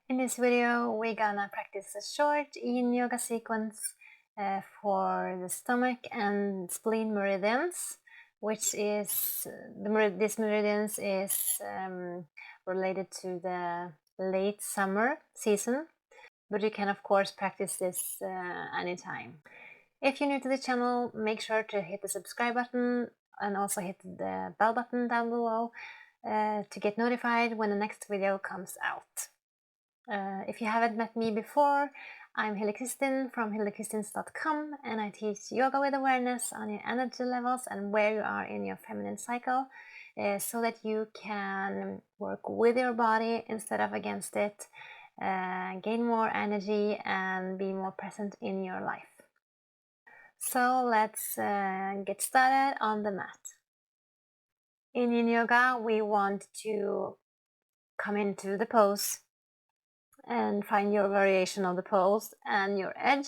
In this video, we're gonna practice a short Yin Yoga sequence for the stomach and spleen meridians, which is this meridians is related to the late summer season, but you can of course practice this anytime. If you're new to the channel, make sure to hit the subscribe button and also hit the bell button down below to get notified when the next video comes out. If you haven't met me before, I'm Hilde Kristin from hildekristins.com, and I teach yoga with awareness on your energy levels and where you are in your feminine cycle, so that you can work with your body instead of against it, gain more energy and be more present in your life. So let's get started on the mat. In Yin Yoga, we want to come into the pose and find your variation of the pose and your edge.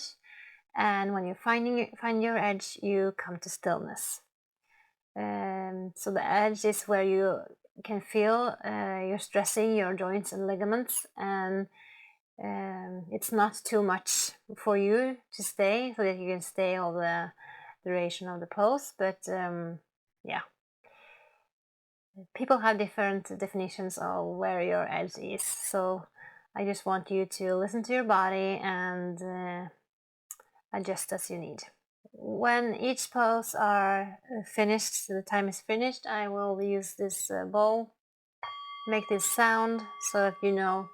And when you find your edge, you come to stillness. So the edge is where you can feel you're stressing your joints and ligaments, and it's not too much for you to stay, so that you can stay all the duration of the pose. But yeah, people have different definitions of where your edge is, so I just want you to listen to your body and adjust as you need. When each pose are finished, the time is finished, I will use this bowl, make this sound so that you know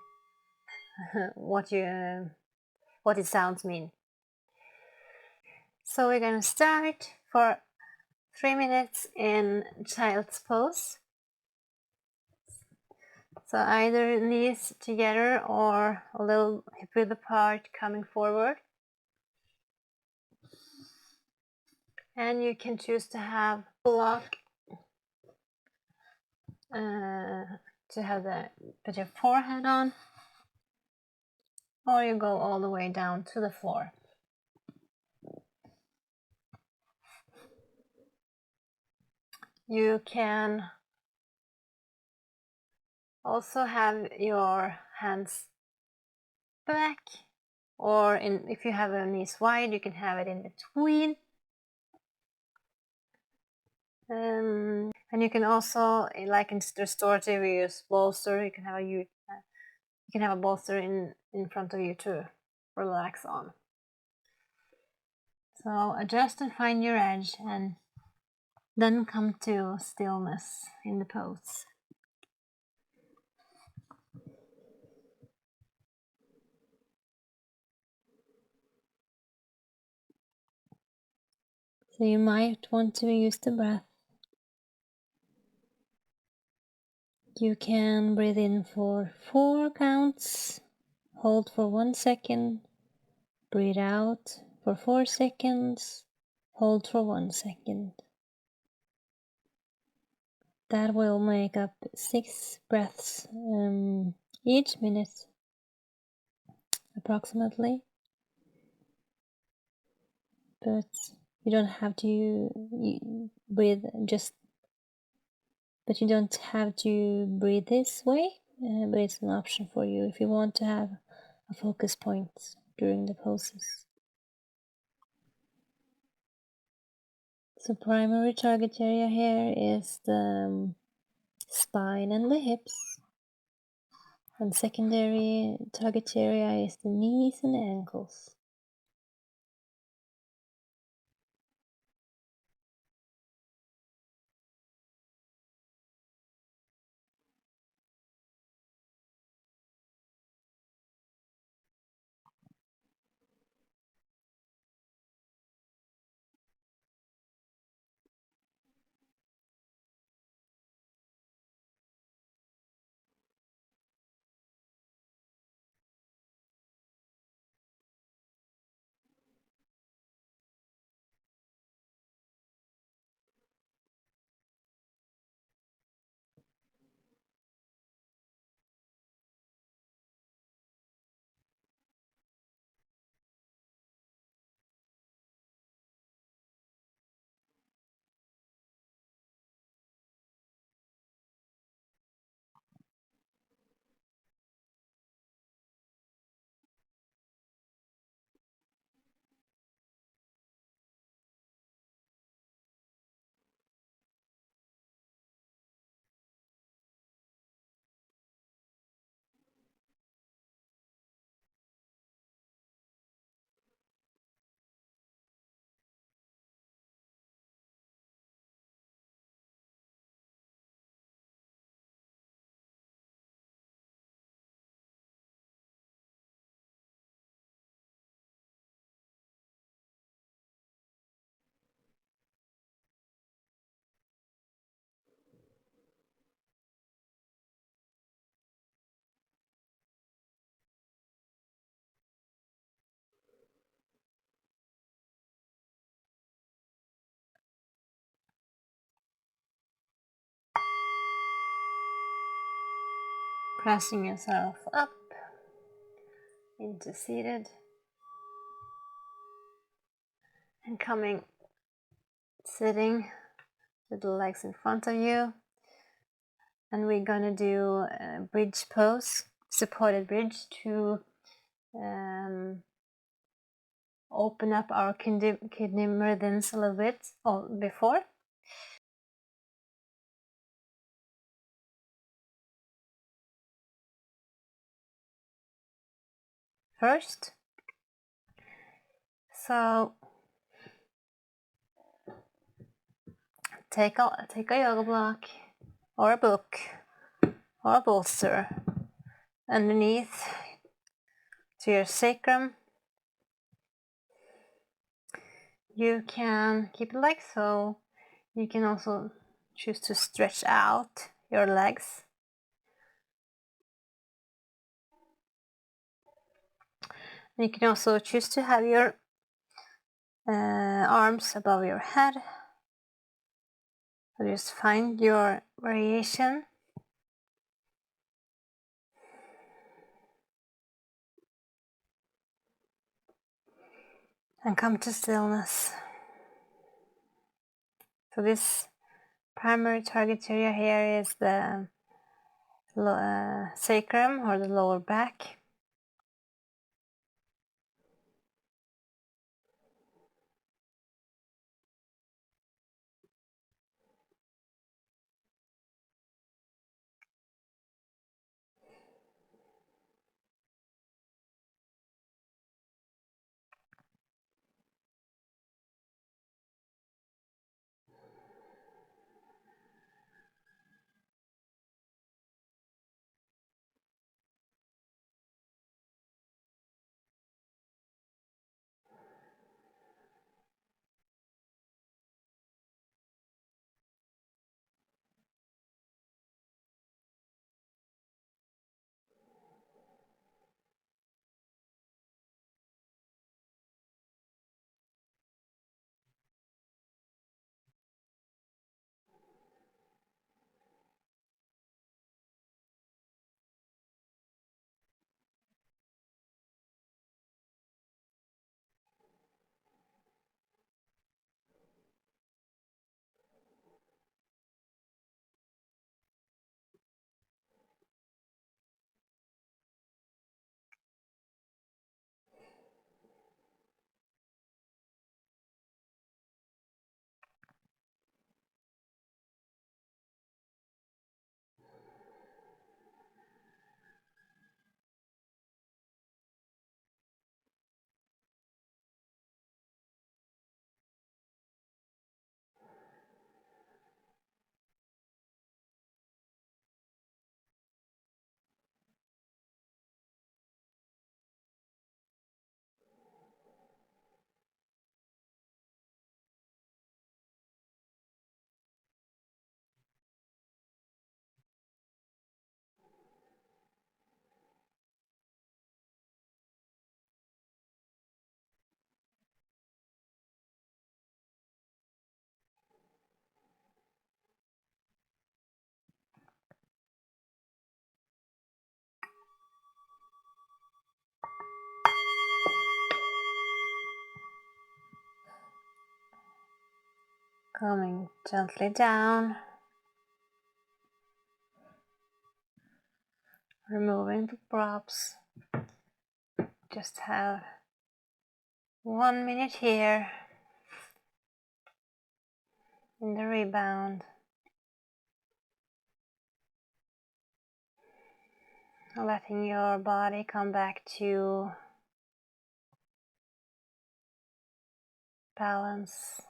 what its sounds mean. So we're going to start for 3 minutes in child's pose. So either knees together or a little hip width apart, coming forward. And you can choose to have block to have put your forehead on, or you go all the way down to the floor. You can also have your hands back, or if you have your knees wide, you can have it in between. And you can also, like in restorative, you use bolster. You can have a bolster in front of you to relax on. So adjust and find your edge, and then come to stillness in the pose. So you might want to use the breath. You can breathe in for 4 counts, hold for 1 second, breathe out for 4 seconds, hold for 1 second. That will make up 6 breaths each minute, approximately. But you don't have to breathe but you don't have to breathe this way, but it's an option for you if you want to have a focus point during the poses. So primary target area here is the spine and the hips, and secondary target area is the knees and ankles. Pressing yourself up into seated and sitting with the legs in front of you. And we're gonna do a bridge pose, supported bridge, to open up our kidney meridians a little bit before. First, so take a yoga block or a book or a bolster underneath to your sacrum. You can keep it like so. You can also choose to stretch out your legs. You can also choose to have your arms above your head. So just find your variation. And come to stillness. So this primary target area here is the sacrum or the lower back. Coming gently down, removing the props. Just have 1 minute here in the rebound. Letting your body come back to balance.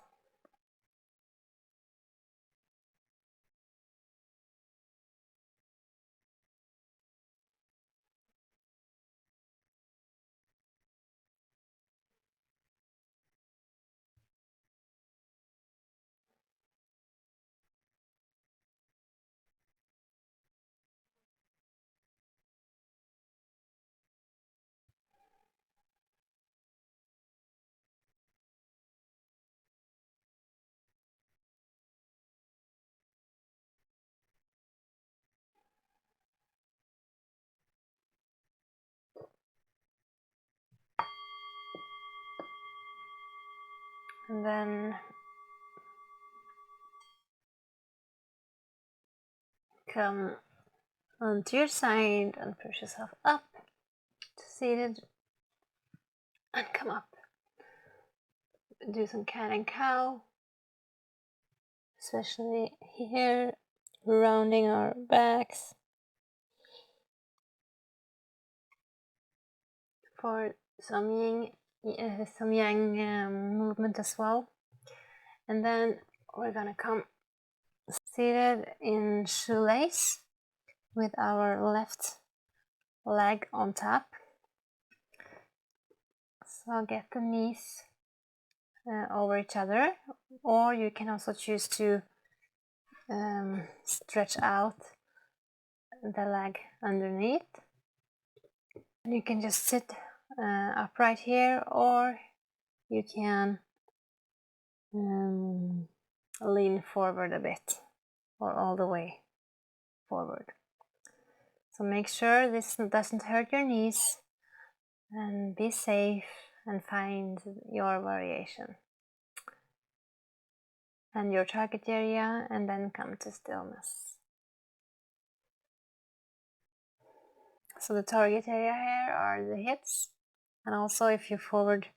And then come onto your side and push yourself up to seated and come up. Do some cat and cow, especially here, rounding our backs for some yang movement as well. And then we're gonna come seated in shoelace with our left leg on top. So get the knees over each other, or you can also choose to stretch out the leg underneath. You can just sit upright here, or you can lean forward a bit or all the way forward. So make sure this doesn't hurt your knees, and be safe and find your variation and your target area, and then come to stillness. So the target area here are the hips, and also if you're forward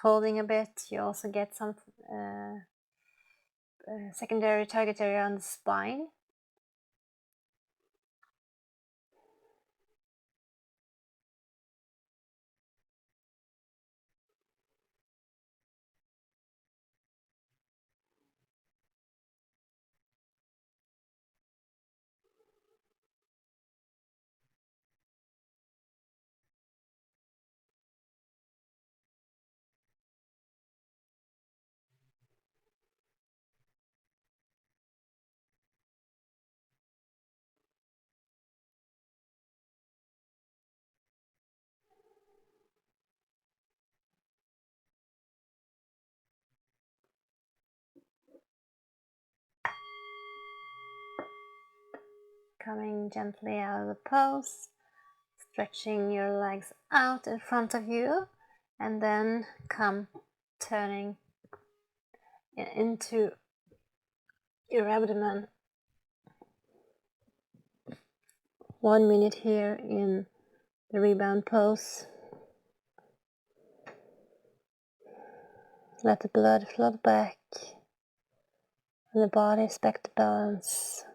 folding a bit, you also get some secondary target area on the spine. Coming gently out of the pose, stretching your legs out in front of you, and then come turning into your abdomen. 1 minute here in the rebound pose. Let the blood flow back and the body is back to balance.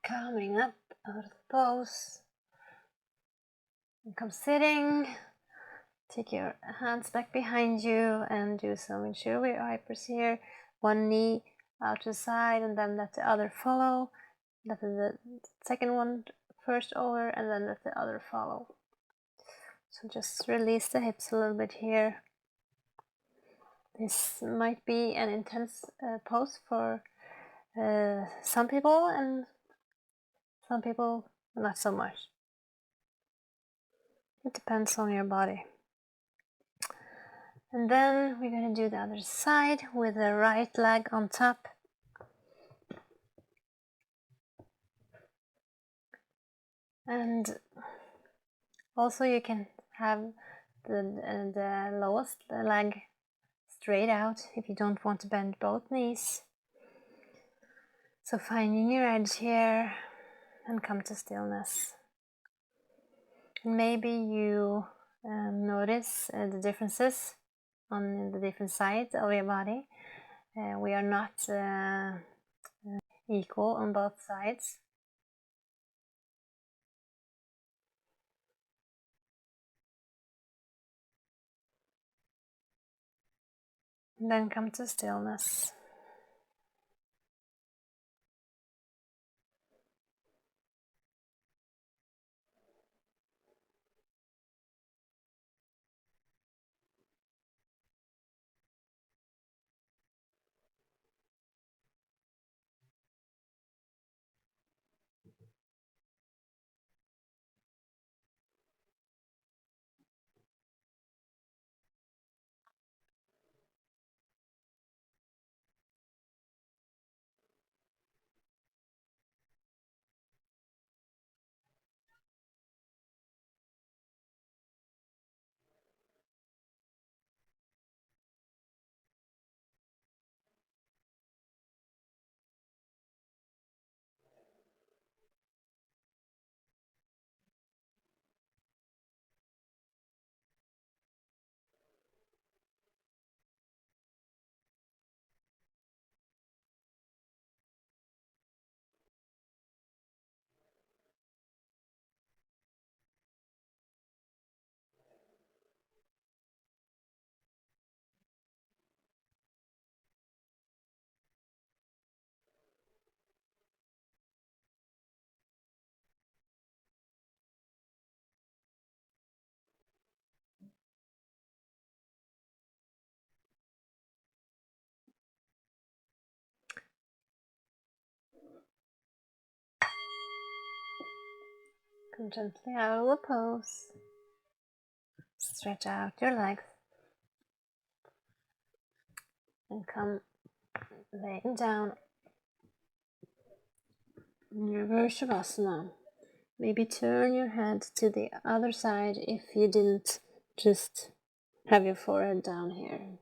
Coming up out of the pose, and come sitting. Take your hands back behind you and do some interior hypers here. One knee out to the side, and then let the other follow. Let the second one first over, and then let the other follow. So just release the hips a little bit here. This might be an intense pose for some people, and some people not so much. It depends on your body. And then we're going to do the other side with the right leg on top. And also you can have the lowest leg straight out if you don't want to bend both knees. So finding your edge here and come to stillness. And maybe you notice the differences on the different sides of your body. We are not equal on both sides. Then come to stillness. Come gently out of the pose. Stretch out your legs. And come laying down in reverse Shavasana. Maybe turn your head to the other side if you didn't just have your forehead down here.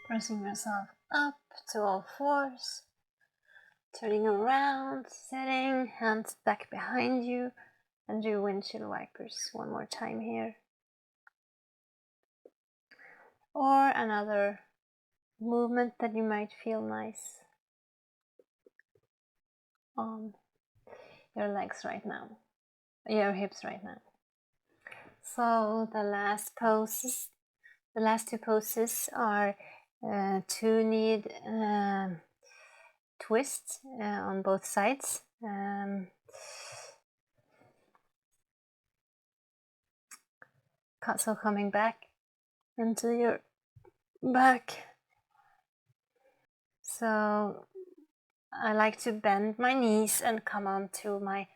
Pressing yourself up to all fours. Turning around, sitting, hands back behind you, and do windshield wipers one more time here. Or another movement that you might feel nice on your legs right now, your hips right now. So the last two poses are two knee twists on both sides. So coming back into your back. So I like to bend my knees and come onto my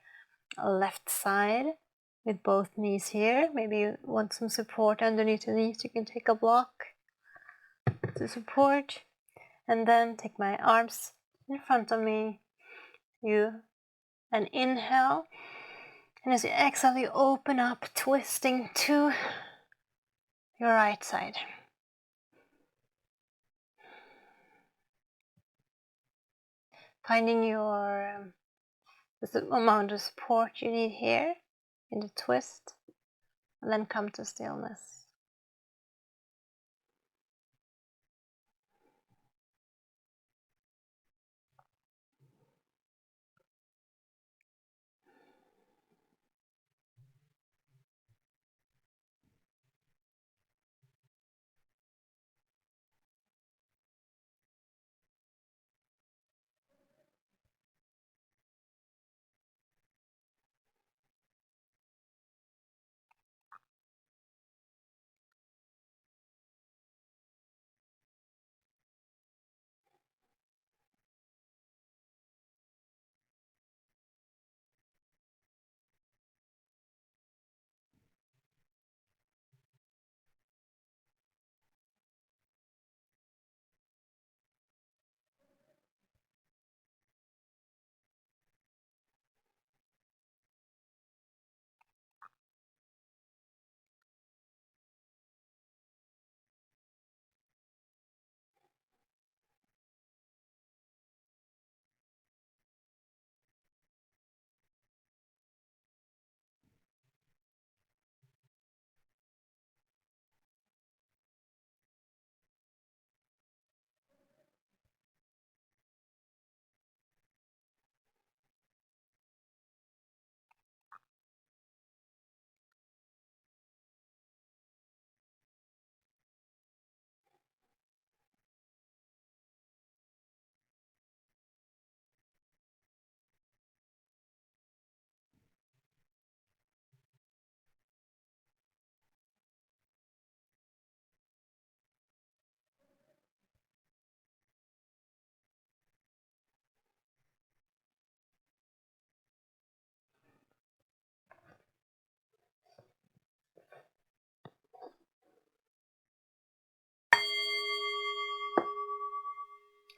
left side with both knees here. Maybe you want some support underneath the knees. You can take a block to support, and then take my arms in front of me. And inhale, and as you exhale, you open up, twisting to your right side. Finding the amount of support you need here in the twist, and then come to stillness.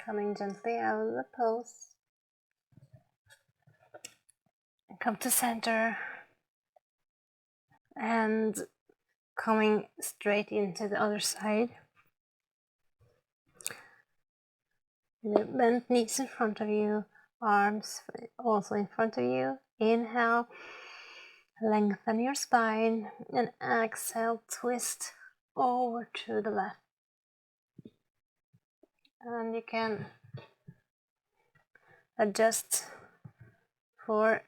coming gently out of the pose. Come to center and coming straight into the other side. Bent knees in front of you, arms also in front of you. Inhale, lengthen your spine, and exhale, twist over to the left. And you can adjust for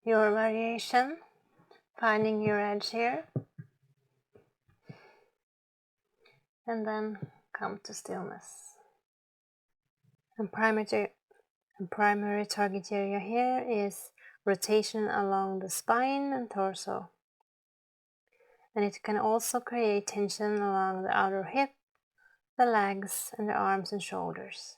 your variation, finding your edge here. And then come to stillness. And primary target area here is rotation along the spine and torso. And it can also create tension along the outer hip, the legs, and the arms and shoulders.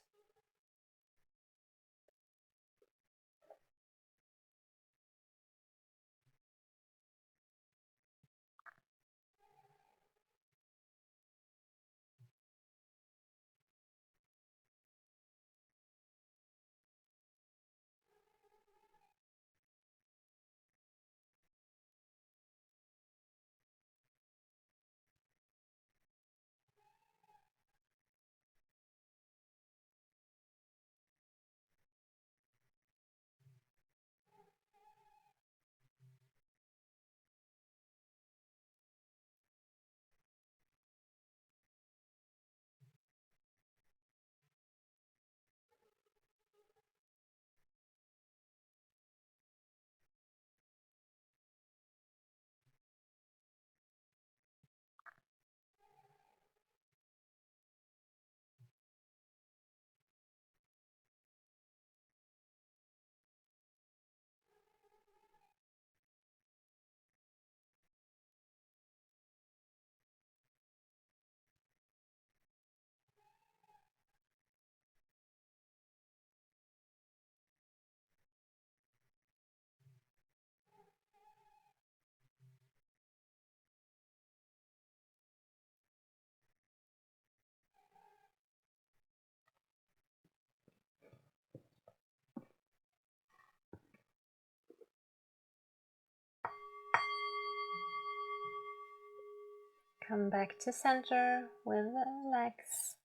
Come back to center with the legs.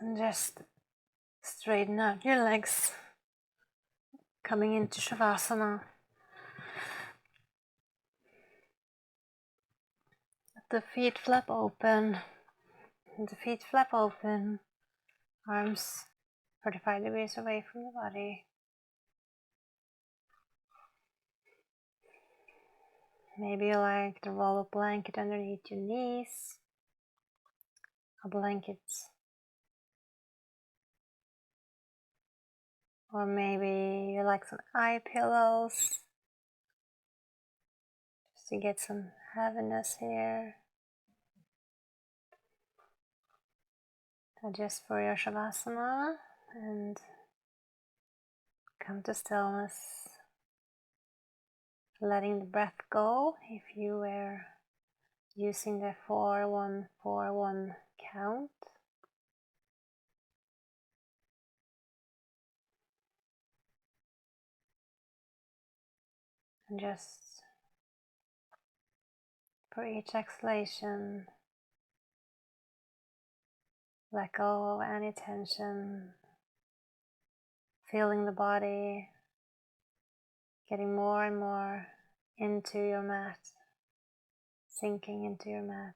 And just straighten out your legs. Coming into Savasana. Let the feet flap open. And the feet flap open. Arms 45 degrees away from the body. Maybe you like to roll a blanket underneath your knees. A blanket. Or maybe you like some eye pillows. Just to get some heaviness here. Adjust for your Savasana and come to stillness. Letting the breath go if you were using the 4-1-4-1 count. And just for each exhalation, let go of any tension, feeling the body getting more and more into your mat, sinking into your mat.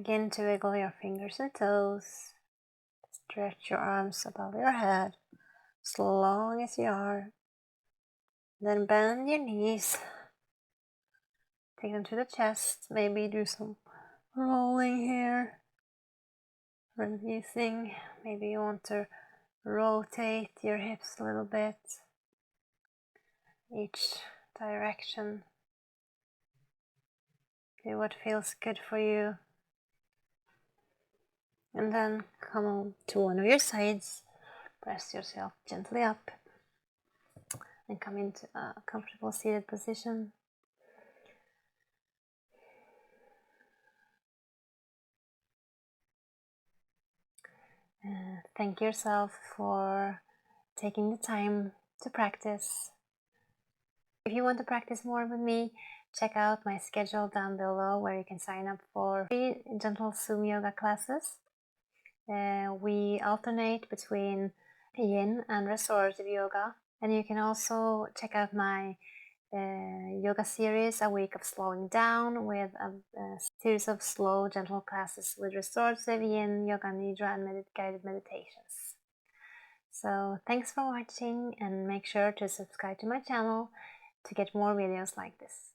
Begin to wiggle your fingers and toes. Stretch your arms above your head as long as you are. Then bend your knees. Take them to the chest. Maybe do some rolling here. Releasing. Maybe you want to rotate your hips a little bit. Each direction. Do what feels good for you. And then come on to one of your sides. Press yourself gently up. And come into a comfortable seated position. Thank yourself for taking the time to practice. If you want to practice more with me, check out my schedule down below where you can sign up for free gentle Zoom yoga classes. We alternate between yin and restorative yoga, and you can also check out my yoga series, A Week of Slowing Down, with a series of slow, gentle classes with restorative yin, yoga nidra, and guided meditations. So thanks for watching, and make sure to subscribe to my channel to get more videos like this.